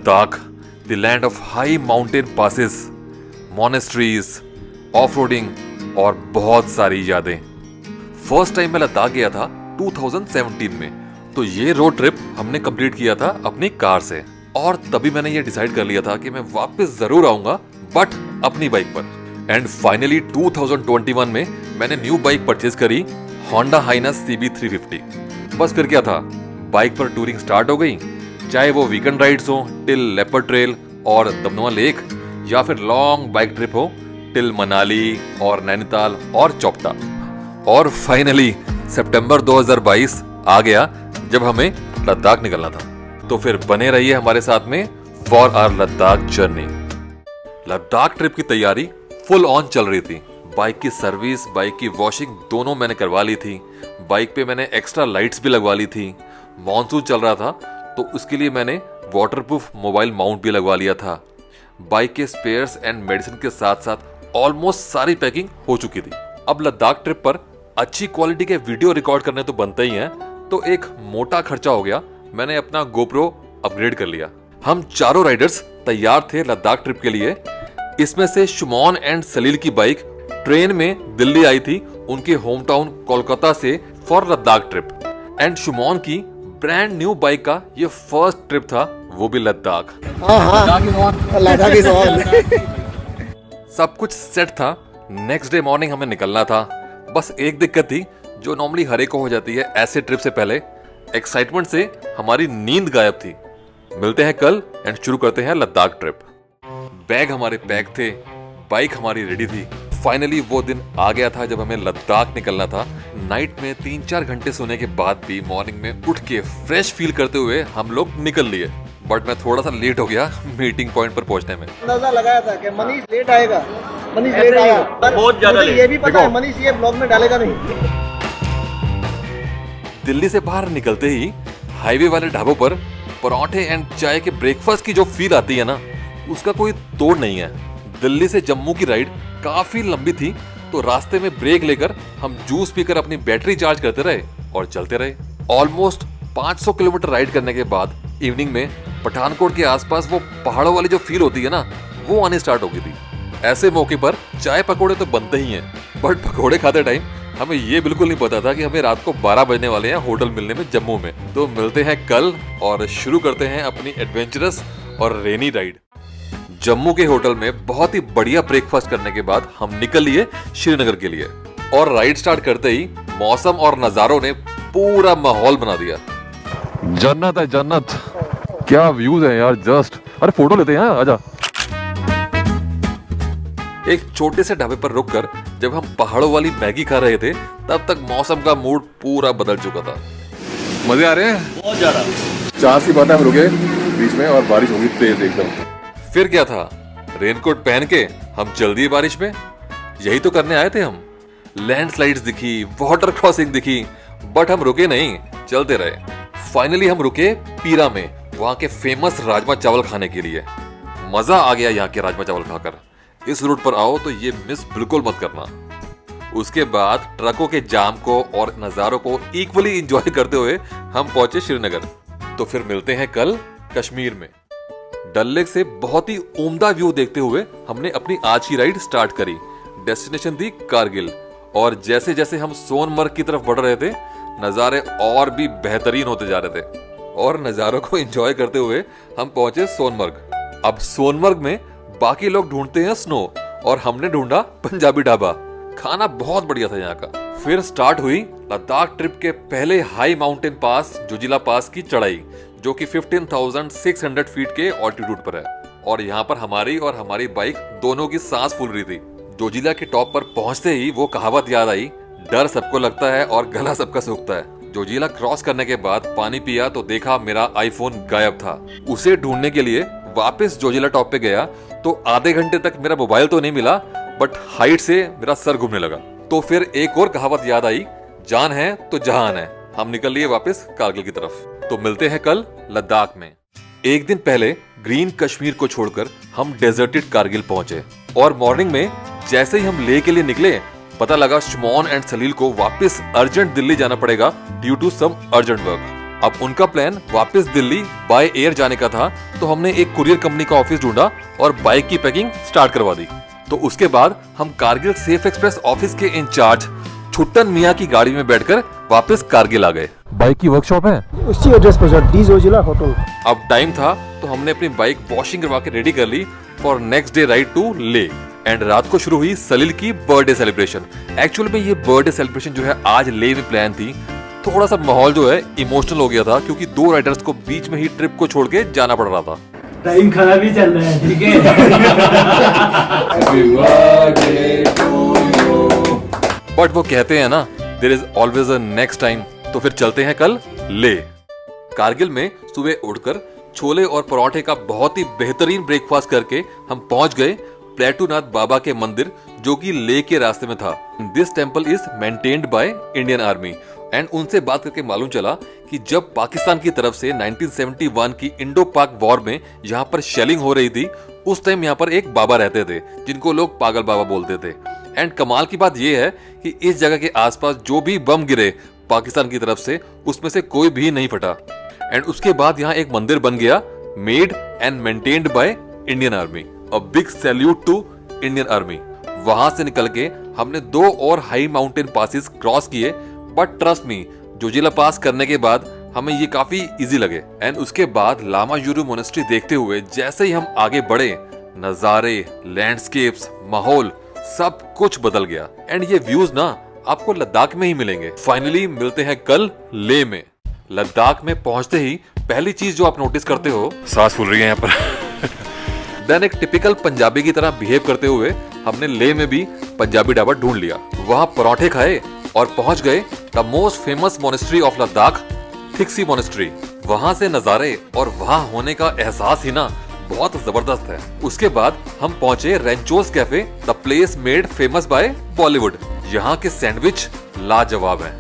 Ladakh, the land of high mountain passes, monasteries, off-roading और बहुत सारी यादें। फर्स्ट टाइम मैं लद्दाख गया था 2017 में, तो ये रोड ट्रिप हमने कंप्लीट किया था अपनी कार से। और तभी मैंने ये डिसाइड कर लिया था कि मैं वापस जरूर आऊंगा, बट अपनी बाइक पर। एंड फाइनली 2021 में मैंने न्यू बाइक परचेज करी, होंडा हाइनस CB350। बस फिर क्या था, बाइक पर टूरिंग स्टार्ट हो गई, चाहे वो वीकेंड राइड्स हो टिल लेपर्ड ट्रेल और दमनवा लेक, या फिर लॉन्ग बाइक ट्रिप हो टिल मनाली और नैनीताल और चोपता। और फाइनली सितंबर 2022 आ गया जब हमें लद्दाख निकलना था। तो फिर बने रहिए हमारे साथ में for our Ladakh journey. Ladakh trip की तैयारी फुल ऑन चल रही थी। बाइक की सर्विस, बाइक की वॉशिंग दोनों मैंने करवा ली थी। बाइक पे मैंने एक्स्ट्रा लाइट्स भी लगवा ली थी। मॉनसून चल रहा था तो उसके लिए मैंने वाटरप्रूफ मोबाइल माउंट भी लगवा लिया था। बाइक के स्पेयर्स एंड मेडिसिन के साथ साथ ऑलमोस्ट सारी पैकिंग हो चुकी थी। अब लद्दाख ट्रिप पर अच्छी क्वालिटी के वीडियो रिकॉर्ड करने तो बनते ही हैं, तो एक मोटा खर्चा हो गया। मैंने अपना गोप्रो अपग्रेड कर लिया। हम चारों राइडर्स तैयार थे लद्दाख ट्रिप के लिए। इसमें से शुमॉन एंड सलील की बाइक ट्रेन में दिल्ली आई थी उनके होम टाउन कोलकाता से फॉर लद्दाख ट्रिप। एंड शुमॉन की ब्रांड न्यू बाइक का ये फर्स्ट ट्रिप था, वो भी लद्दाख। सब कुछ सेट था। नेक्स्ट डे मॉर्निंग हमें निकलना था। बस एक दिक्कत थी जो नॉर्मली हर एक को हो जाती है ऐसे ट्रिप से पहले, एक्साइटमेंट से हमारी नींद गायब थी। मिलते हैं कल एंड शुरू करते हैं लद्दाख ट्रिप। बैग हमारे पैक थे, बाइक हमारी रेडी थी। फाइनली वो दिन आ गया था जब हमें लद्दाख निकलना था। नाइट में 3-4 घंटे सोने के बाद भी मॉर्निंग में उठ के फ्रेश फील करते हुए हम लोग निकल लिए। बट मैं थोड़ा सा लेट हो गया मीटिंग पॉइंट पर पहुंचने में। अंदाजा लगाया था कि मनीष लेट आएगा, मनीष लेट आया, बहुत ज्यादा लेट। ये भी पता है मनीष ये ब्लॉग में डालेगा नहीं। दिल्ली से बाहर निकलते ही हाईवे वाले ढाबों पर पराठे एंड चाय के ब्रेकफास्ट की जो फील आती है ना, उसका कोई तोड़ नहीं है। दिल्ली से जम्मू की राइड काफी लंबी थी, तो रास्ते में ब्रेक लेकर हम जूस पीकर अपनी बैटरी चार्ज करते रहे और चलते रहे। ऑलमोस्ट 500 किलोमीटर राइड करने के बाद इवनिंग में पठानकोट के आसपास वो पहाड़ों वाली जो फील होती है ना, वो आने स्टार्ट हो गई थी। ऐसे मौके पर चाय पकौड़े तो बनते ही हैं, बट पकौड़े खाते टाइम हमें ये बिल्कुल नहीं पता था कि हमें रात को 12 बजने वाले हैं होटल मिलने में जम्मू में। तो मिलते हैं कल और शुरू करते हैं अपनी एडवेंचरस और रेनी राइड। जम्मू के होटल में बहुत ही बढ़िया ब्रेकफास्ट करने के बाद हम निकल लिए श्रीनगर के लिए। और राइड स्टार्ट करते ही मौसम और नजारों ने पूरा माहौल बना दिया। जन्नत है जन्नत, क्या व्यूज है यार। जस्ट अरे फोटो लेते हैं, आजा। एक छोटे से ढाबे पर रुककर जब हम पहाड़ों वाली मैगी खा रहे थे, तब तक मौसम का मूड पूरा बदल चुका था। मजे आ रहे हैं बहुत ज्यादा। 4 सी बातें हम रुके बीच में और बारिश होगी तेज एकदम। फिर क्या था, रेनकोट पहन के हम चल दिए बारिश में। यही तो करने आए थे हम। लैंडस्लाइड्स दिखी, वाटर क्रॉसिंग दिखी, बट हम रुके नहीं, चलते रहे। फाइनली हम रुके पीरा में, वहां के फेमस राजमा चावल खाने के लिए। मजा आ गया यहाँ के राजमा चावल खाकर। इस रूट पर आओ तो ये मिस बिल्कुल मत करना। उसके बाद ट्रकों के जाम को और नजारों को इक्वली एंजॉय करते हुए हम पहुंचे श्रीनगर। तो फिर मिलते हैं कल कश्मीर में। डल लेक से बहुत ही उम्दा व्यू देखते हुए हमने अपनी आज की राइड स्टार्ट करी। डेस्टिनेशन थी कारगिल। और जैसे जैसे हम सोनमर्ग की तरफ बढ़ रहे थे, नजारे और भी बेहतरीन होते जा रहे थे। और नजारों को एंजॉय करते हुए हम पहुंचे सोनमर्ग। अब सोनमर्ग में बाकी लोग ढूंढते हैं स्नो, और हमने ढूंढा पंजाबी ढाबा। खाना बहुत बढ़िया था यहाँ का। फिर स्टार्ट हुई लद्दाख ट्रिप के पहले हाई माउंटेन पास जोजिला पास की चढ़ाई, जो कि 15,600 फीट के ऑल्टीट्यूड पर है। और यहाँ पर हमारी और हमारी बाइक दोनों की सांस फूल रही थी। जोजिला के टॉप पर पहुंचते ही वो कहावत याद आई, डर सबको लगता है और गला सबका सूखता है। जोजिला क्रॉस करने के बाद पानी पिया तो देखा मेरा आईफोन गायब था। उसे ढूंढने के लिए वापस जोजिला टॉप पे गया तो आधे घंटे तक मेरा मोबाइल तो नहीं मिला, बट हाइट से मेरा सर घूमने लगा। तो फिर एक और कहावत याद आई, जान है तो जहान है। हम निकल लिए वापस कारगिल की तरफ। तो मिलते हैं कल लद्दाख में। एक दिन पहले ग्रीन कश्मीर को छोड़कर हम डेजर्टेड कारगिल पहुंचे। और मॉर्निंग में जैसे ही हम लेह के लिए निकले, पता लगा शुमॉन एंड सलील को वापस अर्जेंट दिल्ली जाना पड़ेगा due to some urgent work. अब उनका प्लान वापस दिल्ली बाय एयर जाने का था, तो हमने एक कुरियर कंपनी का ऑफिस ढूंढा और बाइक की पैकिंग स्टार्ट करवा दी। तो उसके बाद हम कारगिल सेफ एक्सप्रेस ऑफिस के इंचार्ज छुट्टन मियां की गाड़ी में बैठकर वापस कारगिल आ गए। बाइक की वर्कशॉप है उसी एड्रेस पर सर, डी जोजिला होटल। अब टाइम था तो हमने अपनी बाइक वॉशिंग करवा के रेडी कर ली for next day ride to Leh. And रात को शुरू हुई सलील की बर्थडे सेलिब्रेशन। एक्चुअल में ये बर्थडे सेलिब्रेशन जो है आज ले में प्लान थी। थोड़ा सा माहौल जो है इमोशनल हो गया था, क्योंकि 2 राइडर्स को बीच में ही ट्रिप को छोड़ के जाना पड़ रहा था। टाइम खराब ही चल रहा है, ठीक है। बट वो कहते हैं ना, there is always a next time. तो फिर चलते हैं कल ले। कारगिल में सुबह उठकर छोले और पराठे का बहुत ही बेहतरीन ब्रेकफास्ट करके हम पहुंच गए प्लेटूनाथ बाबा के मंदिर, जो कि ले के रास्ते में था। This temple is maintained by Indian army. And उनसे बात करके मालूम चला कि जब पाकिस्तान की तरफ से 1971 की इंडो पाक वॉर में यहाँ पर शेलिंग हो रही थी, उस टाइम यहाँ पर एक बाबा रहते थे जिनको लोग पागल बाबा बोलते थे। एंड कमाल की बात यह है कि इस जगह के आसपास जो भी बम गिरे पाकिस्तान की तरफ से, उसमें से कोई भी नहीं फटा। एंड उसके बाद यहाँ एक मंदिर बन गया, made and maintained by Indian army. A big salute to Indian army. वहां से निकल के हमने 2 और हाई माउंटेन पासेस क्रॉस किए, but trust me, Zojila pass करने के बाद हमें ये काफी इजी लगे। एंड उसके बाद लामा यूरू मोनेस्ट्री देखते हुए जैसे ही हम आगे बढ़े, नजारे, लैंडस्केप्स, माहौल सब कुछ बदल गया। एंड ये व्यूज ना आपको लद्दाख में ही मिलेंगे। फाइनली मिलते हैं कल ले में। लद्दाख में पहुंचते ही पहली चीज जो आप नोटिस करते हो, सांस फूल रही है यहाँ पर। देन एक टिपिकल पंजाबी की तरह बिहेव करते हुए हमने ले में भी पंजाबी ढाबा ढूंढ लिया। वहां पराठे खाए और पहुंच गए the most famous monastery of Ladakh, Thiksey monastery. वहां से नजारे और वहां होने का एहसास ही ना बहुत जबरदस्त है। उसके बाद हम पहुंचे Rancho's cafe, the place made famous by Bollywood. यहाँ के सैंडविच लाजवाब हैं,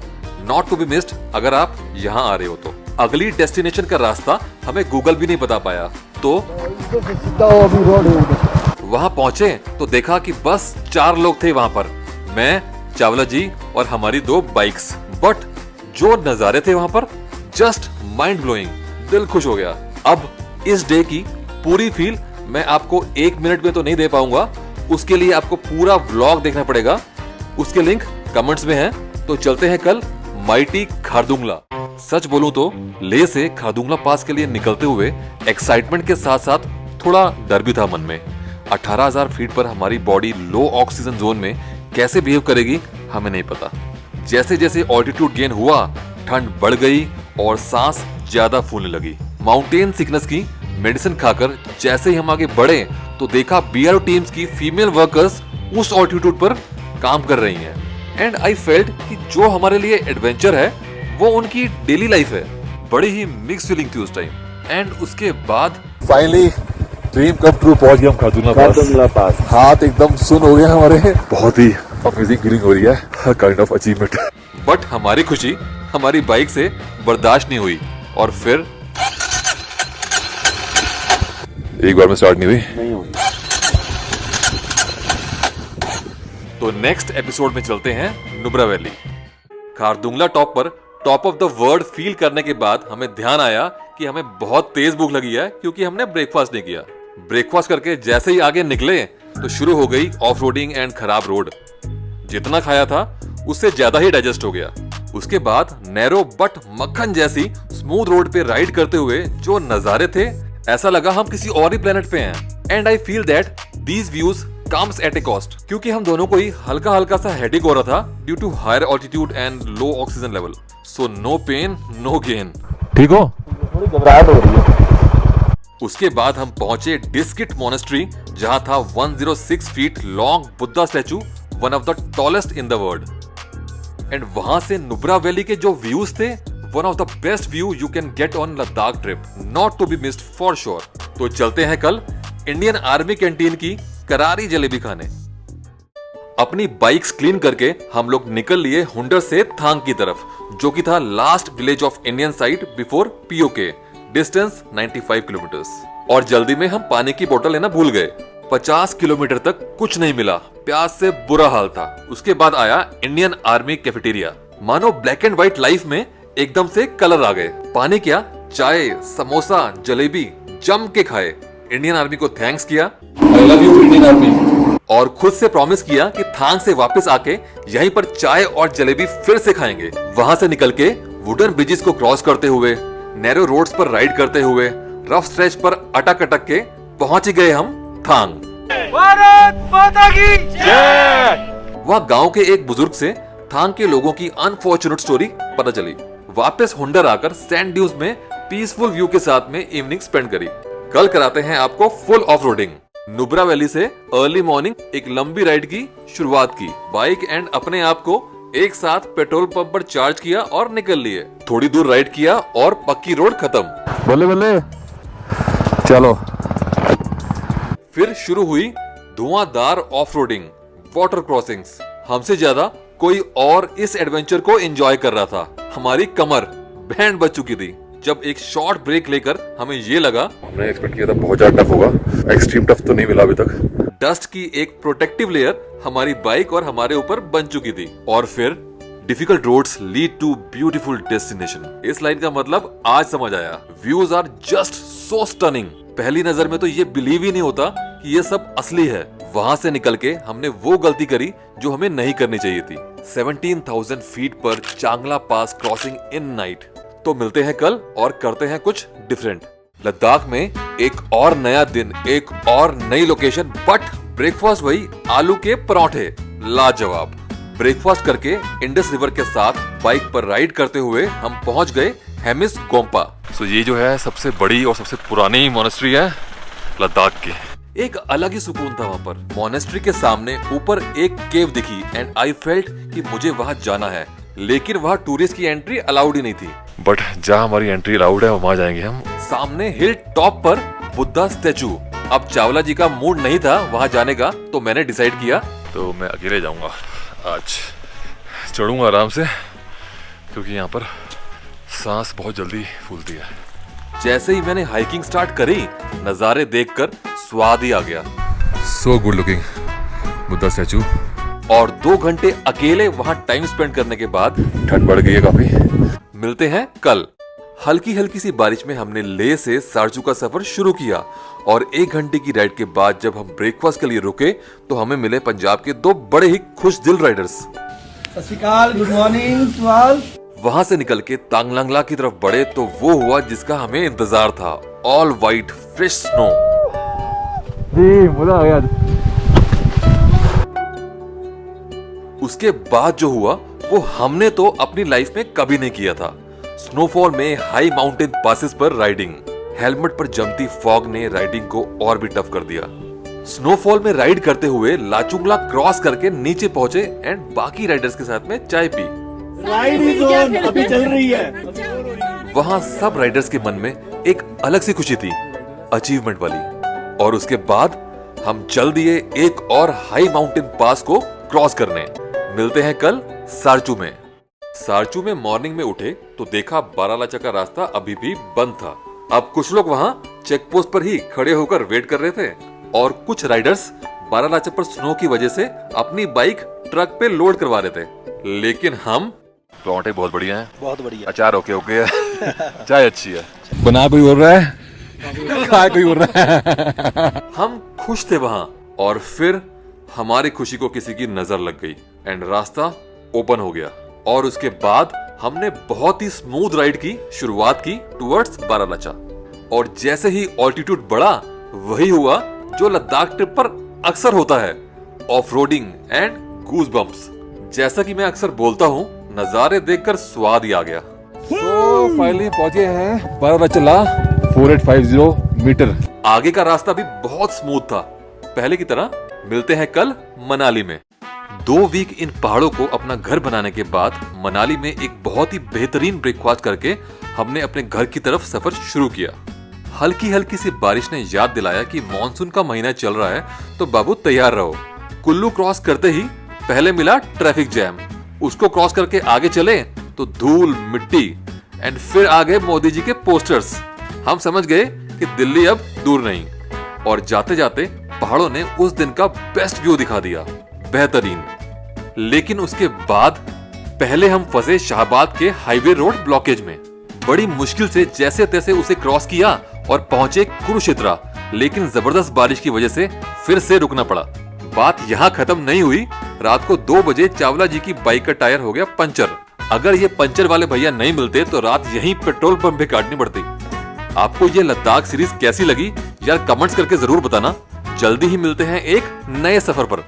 नॉट टू बी मिस्ड अगर आप यहाँ आ रहे हो तो। अगली डेस्टिनेशन का रास्ता हमें गूगल भी नहीं बता पाया, तो वहां पहुंचे तो देखा कि बस 4 लोग थे वहां पर, मैं, चावला जी और हमारी 2 बाइक्स। बट जो नजारे थे वहां पर जस्ट माइंड ब्लोइंग, दिल खुश हो गया। अब इस डे की पूरी फील मैं आपको 1 मिनट में तो नहीं दे पाऊंगा, उसके लिए आपको पूरा व्लॉग देखना पड़ेगा। उसके लिंक कमेंट्स में है। तो चलते हैं कल माइटी खारदुंगला। सच बोलूं तो ले से खारदुंगला पास के लिए निकलते हुए एक्साइटमेंट के साथ साथ थोड़ा डर भी था मन में। 18,000 फीट पर हमारी बॉडी लो ऑक्सीजन जोन में कैसे बिहेव करेगी हमें नहीं पता। जैसे जैसे ऑल्टीट्यूड गेन हुआ, ठंड बढ़ गई और सांस ज्यादा फूलने लगी। माउंटेन सिकनेस की मेडिसिन खाकर जैसे ही हम आगे बढ़े तो देखा बीआरओ टीम्स की फीमेल वर्कर्स उस ऑल्टीट्यूड पर काम कर रही हैं। एंड आई फेल्ट कि जो हमारे लिए एडवेंचर है वो उनकी डेली लाइफ है। बड़ी ही मिक्स फीलिंग थी उस टाइम। एंड उसके बाद फाइनली ड्रीम कम ट्रू, पहुंच गए हम खारदुंगला पास। हाथ एकदम सुन हो गया हमारे। बहुत ही अमेजिंग फीलिंग हो रही है, काइंड ऑफ अचीवमेंट। बट हमारी खुशी हमारी बाइक से बर्दाश्त नहीं हुई और फिर एक बार में स्टार्ट नहीं हुई। तो नेक्स्ट एपिसोड में चलते हैं नुब्रा वैली। खारदुंगला टॉप पर top of the world feel करने के बाद हमें ध्यान आया कि हमें बहुत तेज भूख लगी है, क्योंकि हमने ब्रेकफास्ट नहीं किया। ब्रेकफास्ट करके जैसे ही आगे निकले तो शुरू हो गई ऑफ रोडिंग एंड खराब रोड। जितना खाया था उससे ज्यादा ही डाइजेस्ट हो गया। उसके बाद नैरो बट मक्खन जैसी स्मूथ रोड पे राइड करते हुए जो नजारे थे, ऐसा लगा हम किसी और ही प्लेनेट पे हैं। And I feel that these views comes at A cost, क्योंकि हम दोनों को ही हल्का हल्का सा हेडेक हो रहा था due to higher altitude and low oxygen level. So no pain no gain. ठीक हो? थोड़ी घबराहट हो रही है। उसके बाद हम पहुंचे डिस्किट मोनेस्ट्री, जहां था 106 feet long Buddha statue, one of the tallest in the world. And वहां से नुब्रा वैली के जो व्यूज थे, one of the best view you can get on Ladakh trip, not to be missed for sure. तो चलते हैं कल इंडियन आर्मी कैंटीन की करारी जलेबी खाने। अपनी बाइक्स क्लीन करके हम लोग निकल लिए हुंडर से थांग की तरफ, जो कि था last village of Indian side before PoK, distance 95 kilometres. और जल्दी में हम पानी की बोतल लेना भूल गए। 50 किलोमीटर तक कुछ नहीं मिला, प्यास से बुरा हाल था। उसके बाद आया इंडियन आर्मी कैफेटेरिया। मानो ब्लैक एंड व्हाइट लाइफ में एकदम से कलर आ गए। पानी क्या, चाय, समोसा, जलेबी जम के खाए। इंडियन आर्मी को थैंक्स किया, I love you Indian army, और खुद से प्रॉमिस किया कि थांग से वापस आके यहीं पर चाय और जलेबी फिर से खाएंगे। वहां से निकल के वुडन ब्रिजेस को क्रॉस करते हुए, नैरो रोड्स पर राइड करते हुए, रफ स्ट्रेच पर अटक अटक के पहुंच गए हम थांग। भारत माता की जय। वह गांव के एक बुजुर्ग से थांग के लोगों की अनफॉर्चुनेट स्टोरी पता चली। वापस हुंडर आकर सैंड ड्यूज में पीसफुल व्यू के साथ में इवनिंग स्पेंड करी। कल कराते हैं आपको full off roading. Nubra valley से अर्ली मॉर्निंग एक लंबी राइड की शुरुआत की। बाइक एंड अपने आप को एक साथ पेट्रोल पंप पर चार्ज किया और निकल लिए। थोड़ी दूर राइड किया और पक्की रोड खत्म। बल्ले बल्ले चलो। फिर शुरू हुई धुआंधार ऑफ रोडिंग, वाटर क्रॉसिंग्स। हमसे ज्यादा कोई और इस एडवेंचर को एंजॉय कर रहा था। हमारी कमर बैंड बज चुकी थी जब एक शॉर्ट ब्रेक लेकर हमें ये लगा, हमने एक्सपेक्ट किया था बहुत ज्यादा टफ होगा, एक्सट्रीम टफ तो नहीं मिला अभी तक। डस्ट की एक प्रोटेक्टिव लेयर हमारी बाइक और हमारे ऊपर बन चुकी थी। और फिर difficult roads lead to beautiful destination. इस लाइन का मतलब आज समझ आया। Views are just so stunning. पहली नजर में तो ये बिलीव ही नहीं होता कि ये सब असली है। वहां से निकल के हमने वो गलती करी जो हमें नहीं करनी चाहिए थी। 17,000 फीट पर चांगला पास क्रॉसिंग इन नाइट। तो मिलते हैं कल और करते हैं कुछ डिफरेंट। लद्दाख में एक और नया दिन, एक और नई लोकेशन, बट ब्रेकफास्ट वही आलू के पराठे। लाजवाब। ब्रेकफास्ट करके इंडस रिवर के साथ बाइक पर राइड करते हुए हम पहुंच गए हेमिस गोम्पा। सो ये जो है सबसे बड़ी और सबसे पुरानी मोनेस्ट्री है लद्दाख की। एक अलग ही सुकून था वहाँ पर। मोनेस्ट्री के सामने ऊपर एक केव दिखी एंड आई फेल्ट कि मुझे वहाँ जाना है, लेकिन वहाँ टूरिस्ट की एंट्री अलाउड ही नहीं थी। बट जहाँ हमारी एंट्री अलाउड है वहाँ जाएंगे हम। सामने हिल टॉप पर बुद्धा स्टैचू। अब चावला जी का मूड नहीं था वहाँ जाने का, तो मैंने डिसाइड किया तो मैं अकेले जाऊंगा आज। चढ़ूंगा आराम से क्योंकि यहाँ पर सांस बहुत जल्दी फूलती है। जैसे ही मैंने हाइकिंग स्टार्ट करी, नजारे देखकर स्वाद ही आ गया। So good looking Buddha statue. और 2 घंटे अकेले वहाँ टाइम स्पेंड करने के बाद ठंड बढ़ गई है काफी। मिलते हैं कल। हल्की हल्की सी बारिश में हमने लेह से सारजू का सफर शुरू किया और 1 घंटे की राइड के बाद जब हम ब्रेकफास्ट के लिए रुके तो हमें मिले पंजाब के 2 बड़े ही खुश दिल राइडर्स। सत श्री अकाल, गुड मॉर्निंग टू ऑल। वहां से निकल के तांगलांगला की तरफ बढ़े तो वो हुआ जिसका हमें इंतजार था। All white fresh snow. मजा आ गया। उसके बाद जो हुआ वो हमने तो अपनी लाइफ में कभी नहीं किया था। स्नोफॉल में हाई माउंटेन पासेस पर राइडिंग। हेलमेट पर जमती फॉग ने राइडिंग को और भी टफ कर दिया। स्नोफॉल में राइड करते हुए लाचुंगला क्रॉस करके नीचे पहुंचे एंड बाकी राइडर्स के साथ में चाय पी। राइड इज ऑन, अभी चल रही है। वहां सब राइडर्स के मन में एक अलग सी खुशी थी, अचीवमेंट वाली। और उसके बाद हम चल दिए एक और हाई माउंटेन पास को क्रॉस करने। मिलते हैं कल सारचू में। सारचू में मॉर्निंग में उठे तो देखा बारालाचा का रास्ता अभी भी बंद था। अब कुछ लोग वहां चेक पोस्ट पर ही खड़े होकर वेट कर रहे थे और कुछ राइडर्स बारालाचा पर स्नो की वजह से अपनी बाइक ट्रक पे लोड करवा रहे थे। लेकिन हम पराठे बहुत बढ़िया हैं। बहुत बढ़िया। अचार ओके ओके है। चाय अच्छी है। बना कोई बोल रहा है, खाए कोई बोल रहा है। हम खुश थे वहां और फिर हमारी खुशी को किसी की नजर लग गई एंड रास्ता ओपन हो गया। और उसके बाद हमने बहुत ही स्मूथ राइड की शुरुआत की टुवर्ड्स बारालाचा। और जैसे ही ऑल्टीट्यूड बढ़ा वही हुआ जो लद्दाख ट्रिप पर अक्सर होता है, off roading and goose bumps. जैसा कि मैं अक्सर बोलता हूँ, नजारे देखकर स्वाद ही आ गया। तो फाइनली पहुंचे हैं बारालाचा 4850 मीटर। आगे का रास्ता भी बहुत स्मूथ था पहले की तरह। मिलते हैं कल मनाली में। 2 वीक इन पहाड़ों को अपना घर बनाने के बाद मनाली में एक बहुत ही बेहतरीन ब्रेकफास्ट करके हमने अपने घर की तरफ सफर शुरू किया। हल्की हल्की सी बारिश ने याद दिलाया कि मॉनसून का महीना चल रहा है, तो बाबू तैयार रहो। कुल्लू क्रॉस करते ही पहले मिला ट्रैफिक जैम। उसको क्रॉस करके आगे चले तो धूल मिट्टी एंड फिर आगे मोदी जी के पोस्टर्स। हम समझ गए कि दिल्ली अब दूर नहीं। और जाते जाते पहाड़ों ने उस दिन का बेस्ट व्यू दिखा दिया, बेहतरीन। लेकिन उसके बाद पहले हम फंसे शाहबाद के हाईवे रोड ब्लॉकेज में। बड़ी मुश्किल से जैसे तैसे उसे क्रॉस किया और पहुंचे कुरुक्षेत्रा, लेकिन जबरदस्त बारिश की वजह से फिर से रुकना पड़ा। बात यहाँ खत्म नहीं हुई। रात को 2 बजे चावला जी की बाइक का टायर हो गया पंचर। अगर ये पंचर वाले भैया नहीं मिलते तो रात यहीं पेट्रोल पंप पे काटनी पड़ती। आपको ये लद्दाख सीरीज कैसी लगी यार, कमेंट्स करके जरूर बताना। जल्दी ही मिलते हैं एक नए सफर पर।